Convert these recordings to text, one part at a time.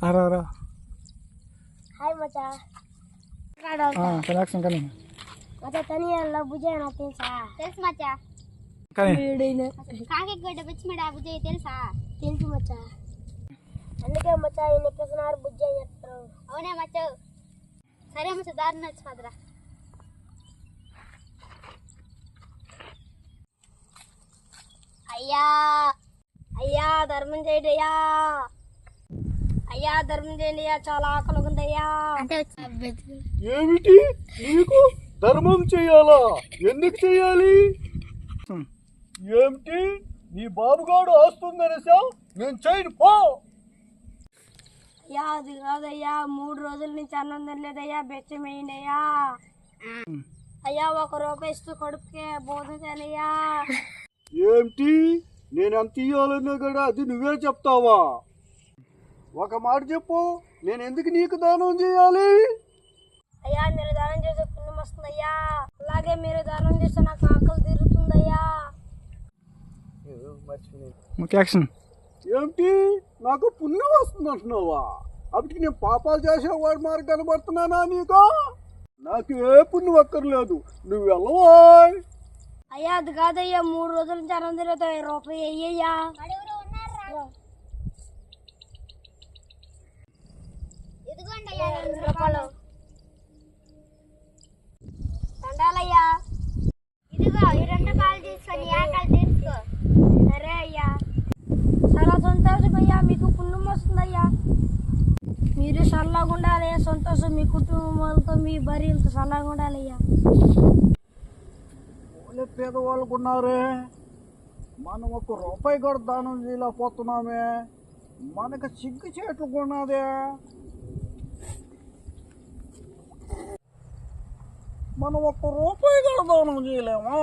రా రా హాయ్ మచ్చా కనెక్షన్ కానీ మచ్చా తనియాల్లో బుజ్జయ్య తెలుసా? తెలుసు మచ్చా. కాకిగడ్డ పిచ్చిమిడ బుజ్జయ్య తెలుసా? తెలుసు మచ్చా. అందుకే మచ్చా ఈయన ఎక్కేసినారు బుజ్జయ్య చెప్తారు. అవునే మచ్చా. సరే మచ్చా దారి నడుచుకోదరా. అయ్యా అయ్యా ధర్మం చేయండి అయ్యా. అయ్యా ధర్మం చేయండి అయ్యా, చాలా ఆకలి ఉందయ్యా. ఏమిటి నీకు ధర్మం చెయ్యాలా? ఎందుకు చెయ్యాలి? ఏమిటి నీ బాబుగాడు ఆస్తుందనేసా? నేను చేయను పో. అయ్యా అది కాదయ్యా, 3 రోజుల నుంచి అన్నం తినలేదయ్యా, బెచ్చం వేయండి అయ్యా. అయ్యా 1 రూపాయి ఇస్తూ కడుపుకే బోధనయ్యా. ఏమిటి నేను ఎంత ఇయ్యాలన్నా కూడా అది నువ్వే చెప్తావా? ఒక మాట చెప్పు, నేను ఎందుకు నీకు దానం చేయాలి? అయ్యా మీరు దానం చేసే పుణ్యం వస్తుందయ్యా, అలాగే మీరు దానం చేస్తే నాకు ఆకలి తీరుతుందయ్యా. యాక్షన్. ఏమిటి నాకు పుణ్యం వస్తుంది అంటున్నావా? అప్పటికి నేను పాపాలు చేసేవాడు మారి కనబడుతున్నానా నీకు? నాకు ఏ పుణ్యం అక్కర్లేదు, నువ్వు వెళ్ళవా? అయ్యా అది కాదయ్యా, 3 రోజుల నుంచి అన్నం తినతో 1 రూపాయి అయ్యయ్యా. ఇదిగోండి అయ్యా 2 రూపాయలు. దండాలయ్యా. ఇదిగో ఈ 2 రూపాయలు తీసుకొని ఆకలి తీసుకో. సరే అయ్యా. చాలా సంతోషం అయ్యా, మీకు పుణ్యం వస్తుందయ్యా. మీరు చల్లగా ఉండాలి, సంతోషం మీ కుటుంబాలతో మీ భార్యలతో చల్లగా ఉండాలయ్యా. పేదవాళ్ళకు ఉన్నారే, మనం 1 రూపాయి కూడా దానం చేయలేకపోతున్నామే, మనకు సిగ్గు చేట్లుకున్నదే. మనం 1 రూపాయి కూడా దానం చేయలేమా?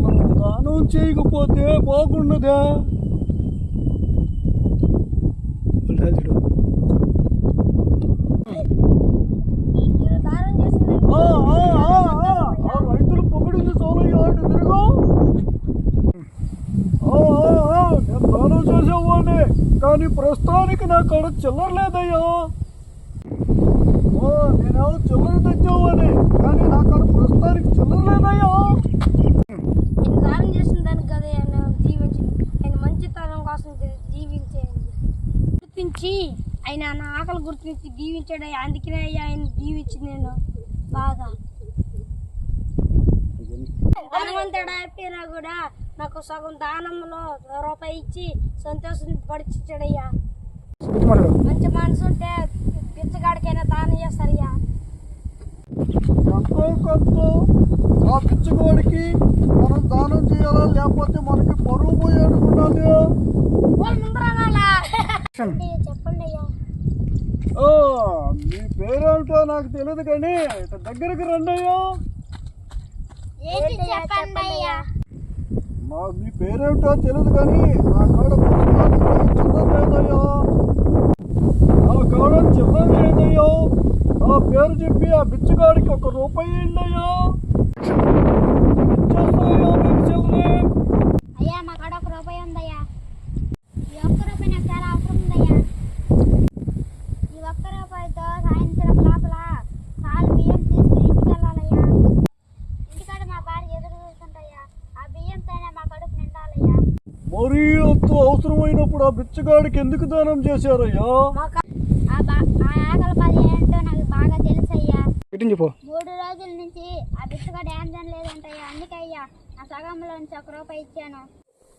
మనం దానం చేయకపోతే బాగుండదా? రైతులు పొగిడింది సోలయ్య అంటే తిరుగు. నేను దానం చేసేవాడిని, కానీ ప్రస్తుతానికి నా కాడ చిల్లర లేదయ్యా. నేనేమో చిల్లర తెచ్చేవాడిని, కానీ నా కాడ ప్రస్తుతానికి చిల్లర లేదయ్యా. నేను దానం చేసిన దానికి కదా ఆయన దీవించింది, ఆయన మంచితనం కోసం దీవించేయండి. గుర్తించి ఆయన నా ఆకలి గుర్తించి దీవించాడు, అందుకనే అయ్యా ఆయన దీవించింది నేను బాగా. ధనవంతుడు అయిపోయినా కూడా నాకు సగం దానంలో 1 రూపాయి ఇచ్చి సంతోషం పడిచాడయ్యా. మంచి మనసు ఉంటే పిచ్చగాడికైనా దానం చేస్తారయ్యా. ఎంతో కొంత ఆ పిచ్చగాడికి మనం దానం చేయాలా, లేకపోతే మనకి పరువు పోయాడు ఉన్నది. చెప్పండి అయ్యా. మీ పేరేమిటో నాకు తెలియదు, కానీ దగ్గరికి రండి అయ్యా. మీ పేరేమిటో తెలియదు, కానీ నా కాడ చిల్లర లేదయ్యా. నా కాడ చిల్లర లేదయ్యా. నా పేరు చెప్పి ఆ బిచ్చగాడికి 1 రూపాయి ఇయ్యండయ్యా. ఇచ్చేస్తాయా మీకు చిల్లరే? అయ్యా మా కాడ 1 రూపాయి ఉందయ్యా. ఈ 1 రూపాయి నాకు చాలా అవసరం ఉందయ్యా. ఈ 1 రూపాయితో సాయంత్రం లోపల కాలు బియ్యం తీసుకుని ఇంటికి వెళ్ళాలయ్యా. ఇంటికాడ మా భార్య ఎదురు చూస్తుంటయ్యా, ఆ బియ్యంతోనే మా కడుపు నిండాలయ్యా. మరీ అంత అవసరమైనప్పుడు ఆ బిచ్చగాడికి ఎందుకు దానం చేశారయ్యా? ఆ ఆకలి బాధ ఏంటో నాకు బాగా తెలుసయ్యా. 3 రోజుల నుంచి ఆ బిచ్చగాడు ఏం తినలేదంటయ్యా, అందుకే అయ్యా ఆ సగంలో నుంచి 1 రూపాయి ఇచ్చాను.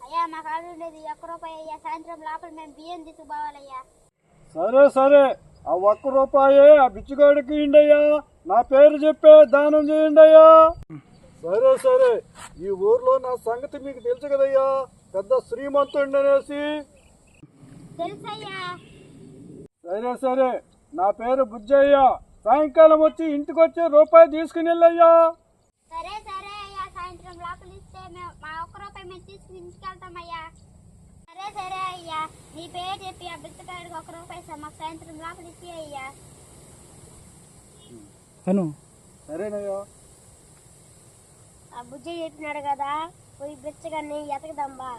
అయ్యా మా కాడ ఉండేది 1 రూపాయి అయ్యా, సాయంత్రం లోపల మేము బియ్యం తీసుకుపోవాలయ్యా. సరే సరే, ఆ 1 రూపాయే ఆ బిచ్చగాడికి ఇయ్యండయ్యా. నా పేరు చెప్పే దానం చేయండి అయ్యా. సరే సరే, ఈ ఊర్లో నా సంగతి మీకు తెలుసు కదయ్యా, పెద్ద శ్రీమంతుడు అనేసి. తెలుసయ్యా. సరే సరే, నా పేరు బుజ్జయ్య. సాయంకాలం వచ్చి ఇంటికి వచ్చి 1 రూపాయి తీసుకుని వెళ్ళయ్యా. సరే సరే అయ్యా, సాయంత్రం లోపల ఇస్తే మా 1 రూపాయి మేము తీసుకుని ఇంటికి వెళ్తామయ్యా. సరే సరే అయ్యా, నీ పేరు చెప్పి ఆ బిచ్చగాడికి 1 రూపాయి మాకు సాయంత్రం లోపల ఇచ్చి అయ్యా. సరేనయ్యా. ఆ బుజ్జి చెప్పినాడు కదా, పోయి బిచ్చగాడిని ఎతకదంబా.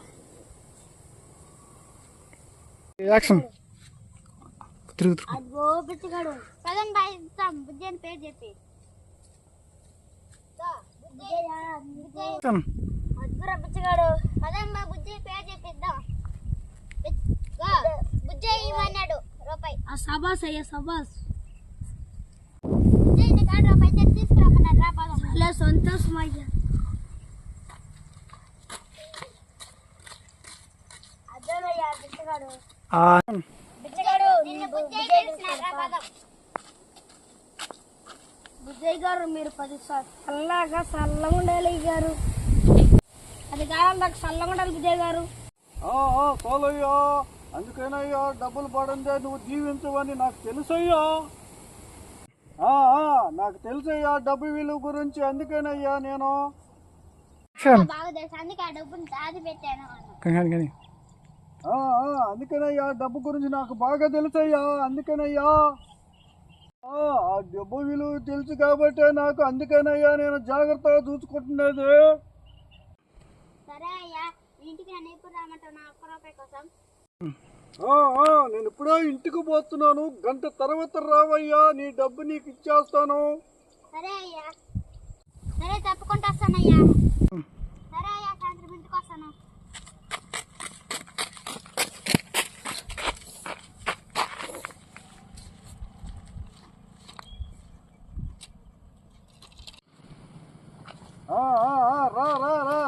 యాక్షన్ తిరుగు తిరుగు అదిగో బిచ్చగాడు పదం బాయ్ ఇస్తాం బుజ్జి అని పేరు చెప్పి యాక్షన్ అద్భుత బిచ్చగాడు పదం బా బుజ్జి పేరు చెప్పిద్దాం బుజ్జి ఇవ్వన్నాడు రూపాయి సబాస్ అయ్యా సబాస్ బుజ్జి నీ కాడ రూపాయి తెచ్చి తీసుకురమ్మన్నాడు రా పదం చాలా సంతోషం అయ్యా అదేనయ్యా బిచ్చగాడు బిచ్చగాడు నిన్ను బుజ్జి తీసుకున్నాడు రా పదం బుజ్జయ్య గారు మీరు 10 చల్లగా చల్లగా ఉండాలి గారు అది కావాలి నాకు చల్లగా ఉండాలి బుజ్జయ్య గారు సోలయ్యా అందుకేనయ్యా డబ్బులు పడందే నువ్వు జీవించవని నాకు తెలుసయ్యా నాకు తెలుసయ్యా డబ్బు విలువ గురించి అందుకేనయ్యా నేను యాక్షన్ బాగా తెలుసు అందుకే ఆ డబ్బుని దాచి పెట్టాను కానీ కానీ అందుకేనయ్యా డబ్బు గురించి నాకు బాగా తెలుసయ్యా అందుకేనయ్యా ఆ డబ్బు విలువ తెలుసు కాబట్టే నాకు అందుకేనయ్యా నేను జాగ్రత్తగా చూసుకుంటున్నది సరే అయ్యా ఇంటికి నన్ను ఎప్పుడు రామంటావు నా ఒక్క రూపాయి కోసం నేను ఇప్పుడే ఇంటికి పోతున్నాను గంట తర్వాత రావయ్యా నీ డబ్బు నీకు ఇచ్చేస్తాను సరే అయ్యా సరే తప్పకుండా వస్తానయ్యా సరే అయ్యా సాయంత్రం ఇంటికి వస్తాను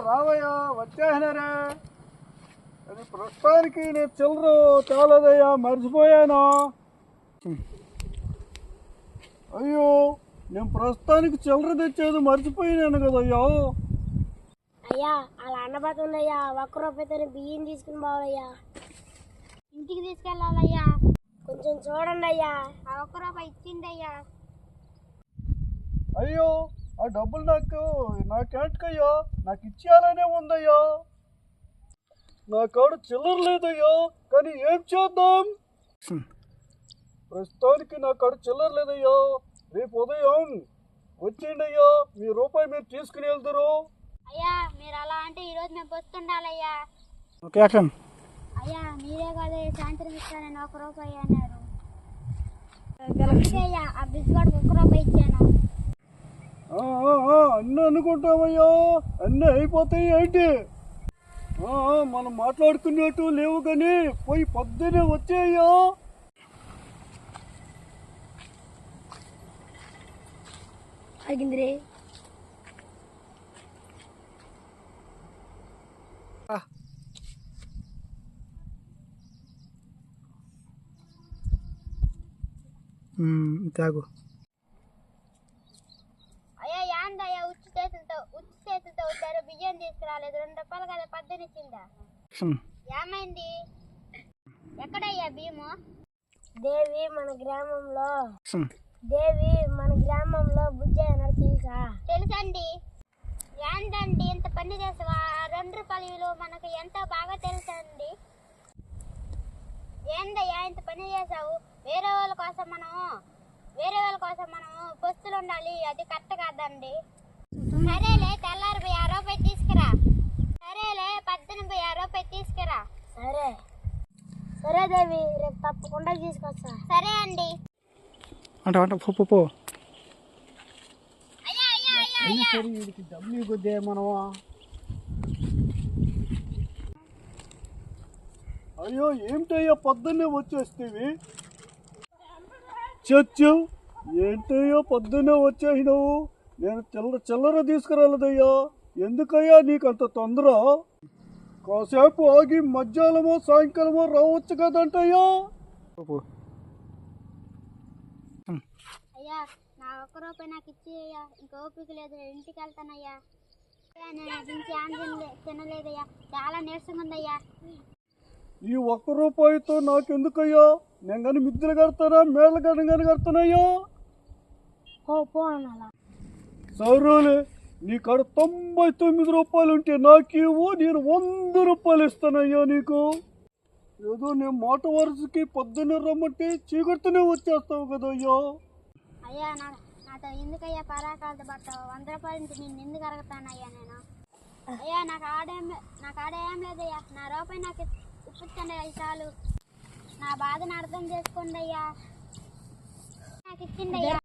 రావయ్యా వచ్చేసినారే అది ప్రస్తుతానికి నేను చిల్లరు తేలదయ్యా మర్చిపోయాను అయ్యో నేను ప్రస్తుతానికి చిల్లర తెచ్చేది మర్చిపోయాను కదయ్యా అయ్యా అలా అన్నబడుతుందయ్యా 1 రూపాయితో బియ్యం తీసుకుని బావయ్యా ఇంటికి తీసుకెళ్ళాలయ్యా కొంచెం చూడండి అయ్యా ఆ ఒక్క రూపాయి ఇచ్చిందయ్యా అయ్యో ఆ డబ్బులు నాకేంటకయ్యా నాకు ఇచ్చేయాలనే ఉందయ్యా నా కాడ చిల్లర లేదయ్యా కానీ ఏం చేద్దాం ప్రస్తుతానికి నా కాడ చిల్లర లేదయ్యా రేపు ఉదయం వచ్చేయండి అయ్యా మీ రూపాయి మీరు తీసుకుని వెళ్తారు అయ్యా మీరు అలా అంటే ఈరోజు మేము వస్తుండాలయ్యా ఓకే యాక్షన్ అయ్యా మీరే కదా సాయంత్రం ఇస్తానని 1 రూపాయి అన్నారు అందుకే అయ్యా ఆ బిస్కెట్ 1 రూపాయి ఇచ్చాను అన్నీ అనుకుంటామయ్యా అన్నీ అయిపోతాయి ఏంటి మనం మాట్లాడుకునేట్టు లేవు కానీ పోయి పొద్దునే వచ్చేయ్యా అడిగిందిరే తాగు అయ్యా యాందయ్యా ఉచ్చు చేతులతో వచ్చారు బియ్యం తీసుకురాలేదు 2 రూపాయలు కదా పద్దెనిచ్చిందా యాక్షన్ ఏమైంది ఎక్కడయ్యా బియ్యము దేవి మన గ్రామంలో యాక్షన్ బుజ్జయ్య అన్నాడు తెలుసా తెలుసండి ఏందండి ఇంత పని చేసావా 2 రూపాయల విలువ మనకు ఎంతో బాగా తెలుసండి ఏందయ్యా ఇంత పని చేసావు వేరే వాళ్ళ కోసం మనం పొస్తులు ఉండాలి అది కరెక్ట్ కాదండి సరేలే తెల్లారి 6 రూపాయలు తీసుకురా సరేలే 6 రూపాయలు తీసుకురా సరే దేవి రేపు తప్పకుండా తీసుకొస్తా సరే అండి అంటే పో అయినా సరే వీడికి డబ్బులు ఇవ్వద్దే మనమా అయ్యో ఏమిటయ్యా పొద్దున్నే వచ్చేస్తేవి చచ్చు ఏంటయ్యా పొద్దున్నే వచ్చేసినావు నేను చిల్లర తీసుకురాలేదయ్యా ఎందుకయ్యా నీకు అంత తొందర కాసేపు ఆగి మధ్యాహ్నమో సాయంకాలమో రావచ్చు కదంటయ్యా అయ్యా నా 1 రూపాయి నాకు ఇచ్చి అయ్యా ఇంకా ఓపిక లేదు ఇంటికి వెళ్తానయ్యా నేను నుంచి తినలేదయ్యా చాలా నీరసంగా ఉందయ్యా ఈ 1 రూపాయితో నాకెందుకయ్యా నేను కానీ మిద్దెలు కడతానా మేళ్ళ కానీ కడతానయ్యా పో అనాలా సరేలే నీ కాడ 99 రూపాయలు ఉంటే నాకేవో నేను 100 రూపాయలు ఇస్తానయ్యా నీకు ఏదో నేను మాట వరుసకి పొద్దున్నే రమ్మంటే చీకటితోనే వచ్చేస్తావు కదయ్యా అయ్యా నాతో ఎందుకయ్యా పరాకాలతో పడతావు 100 రూపాయలు నుంచి నేను ఎందుకు అడుగుతానయ్యా నేను అయ్యా నాకు ఆడేం లేదయ్యా నా రూపాయి నాకు ఇప్పించండి అయ్యి చాలు నా బాధను అర్థం చేసుకోండి అయ్యా. నాకు ఇచ్చిండయ్యా.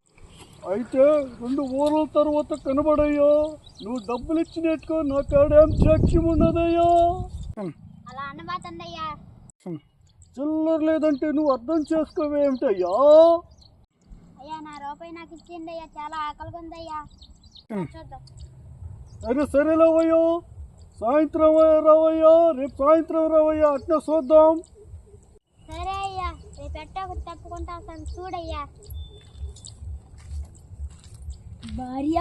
అయితే 2 ఊర్ల తర్వాత కనబడయ్యా. నువ్వు డబ్బులు ఇచ్చినట్టుగా నా కాడేం సాక్ష్యం ఉన్నదయ్యా. అలా అనబాతండి అయ్యా. చిల్లర లేదంటే నువ్వు అర్థం చేసుకోవేమిటయ్యా. అయ్యా నా రూపాయి నాకు ఇచ్చిండి అయ్యా. చాలా ఆకలిగా ఉందయ్యా. చూద్దాం. సరేలేవయ్యా, సాయంత్రం రావయ్యా. రేపు సాయంత్రం రావయ్యా, అట్లా చూద్దాం. సరే అయ్యా, రేపు ఎట్టా ఒకటి తప్పుకుంటా వస్తాను చూడయ్యా. భార్య